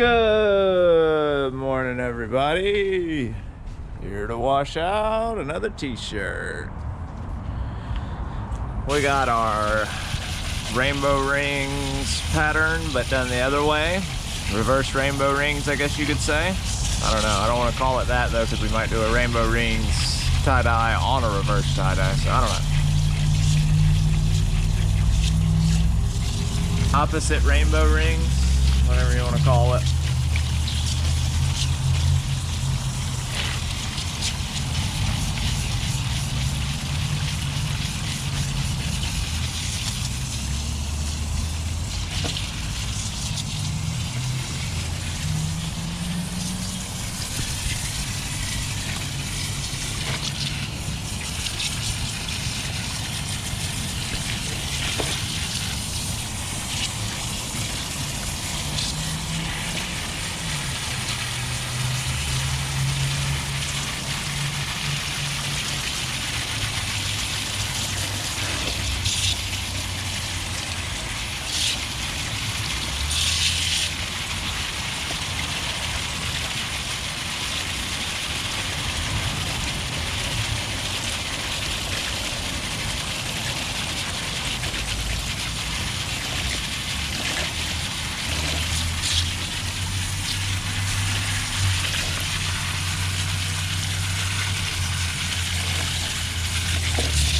Good morning, everybody. Here to wash out another t-shirt. We got our rainbow rings pattern, but done the other way. Reverse rainbow rings, I guess you could say. I don't know. I don't want to call it that, though, because we might do a rainbow rings tie-dye on a reverse tie-dye, so I don't know. Opposite rainbow rings, whatever you want to call it.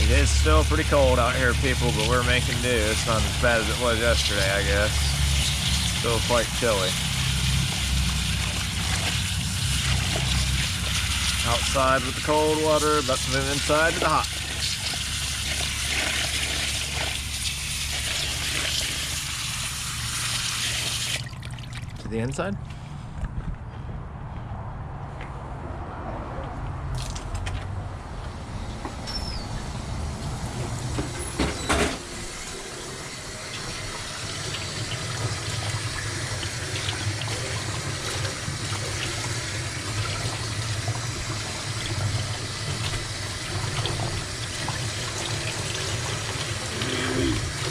It is still pretty cold out here, people, but we're making do. It's not as bad as it was yesterday, I guess. Still quite chilly. Outside with the cold water, about to move inside to the hot. To the inside?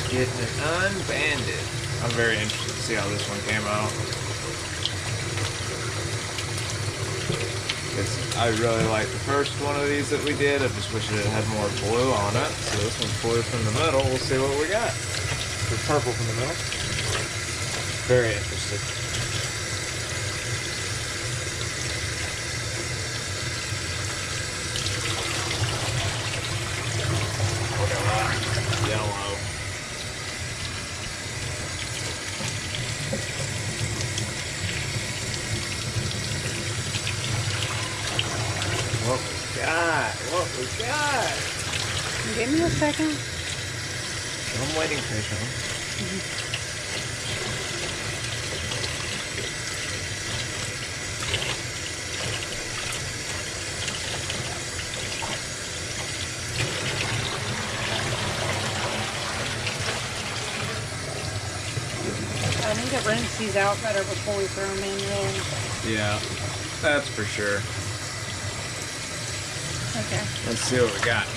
Getting it unbanded. I'm very interested to see how this one came out. I really like the first one of these that we did. I just wish it had more blue on it. So this one's blue from the middle. We'll see what we got. It's purple from the middle. Very interested. Look at that. Yellow. What we got? Give me a second. I'm waiting patiently. I need to rinse these out better before we throw them in, really. Yeah, that's for sure. Okay. Let's see what we got.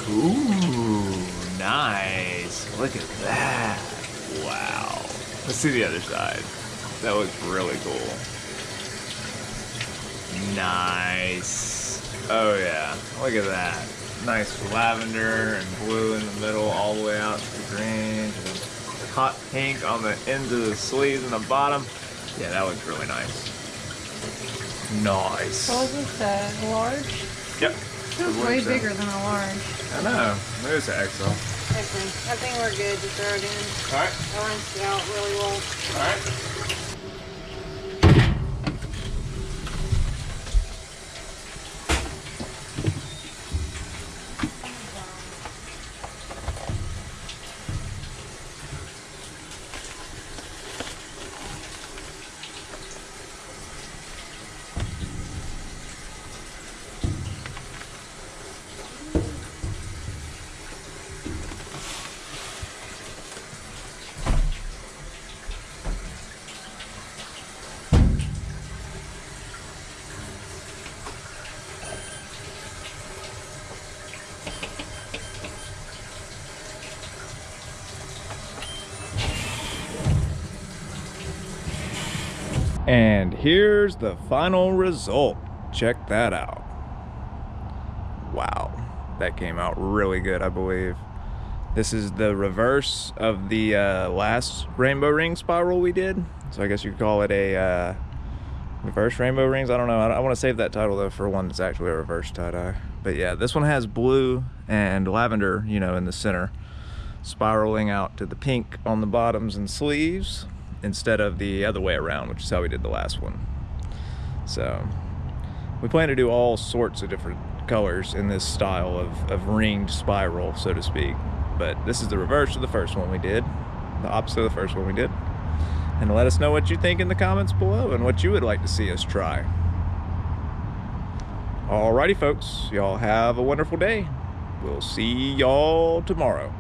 Ooh, nice. Look at that. Wow. Let's see the other side. That looks really cool. Nice. Oh yeah, look at that. Nice lavender and blue in the middle, all the way out to the green, to the hot pink on the ends of the sleeves and the bottom. Yeah, that looks really nice. Nice. What was this, large? Yep. This is way bigger than a large. I know. Maybe it's an XL. Okay. I think we're good to throw it in. Alright. I rinsed it out really well. Alright. And here's the final result. Check that out. Wow, that came out really good, I believe. This is the reverse of the last rainbow ring spiral we did. So I guess you could call it a reverse rainbow rings. I don't know. I want to save that title though for one that's actually a reverse tie-dye. But yeah, this one has blue and lavender, you know, in the center, spiraling out to the pink on the bottoms and sleeves instead of the other way around, which is how we did the last one. So we plan to do all sorts of different colors in this style of ringed spiral, so to speak. But this is the reverse of the first one we did, the opposite of the first one we did. And let us know what you think in the comments below and what you would like to see us try. Alrighty folks, y'all have a wonderful day. We'll see y'all tomorrow.